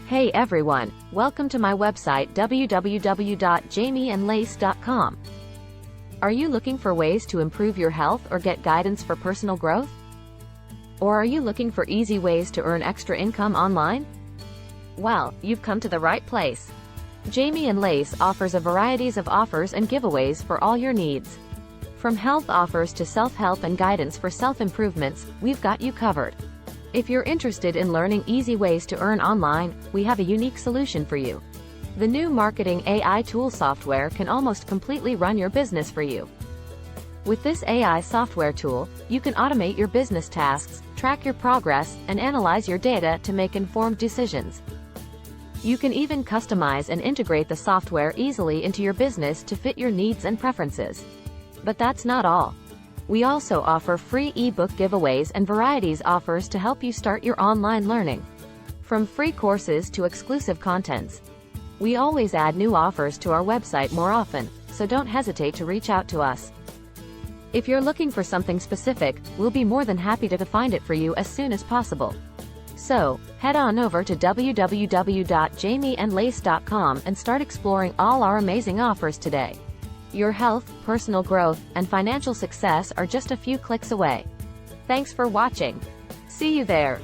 Hey everyone, welcome to my website www.jamieandlace.com. Are you looking for ways to improve your health or get guidance for personal growth? Or are you looking for easy ways to earn extra income online? Well, you've come to the right place. Jamie and Lace offers a variety of offers and giveaways for all your needs. From health offers to self-help and guidance for self-improvements, we've got you covered. If you're interested in learning easy ways to earn online, we have a unique solution for you. The new marketing AI tool software can almost completely run your business for you. With this AI software tool, you can automate your business tasks, track your progress, and analyze your data to make informed decisions. You can even customize and integrate the software easily into your business to fit your needs and preferences. But that's not all. We also offer free ebook giveaways and varieties offers to help you start your online learning. From free courses to exclusive contents. We always add new offers to our website more often, so don't hesitate to reach out to us. If you're looking for something specific, we'll be more than happy to find it for you as soon as possible. So, head on over to www.jamieandlace.com and start exploring all our amazing offers today. Your health, personal growth, and financial success are just a few clicks away. Thanks for watching. See you there.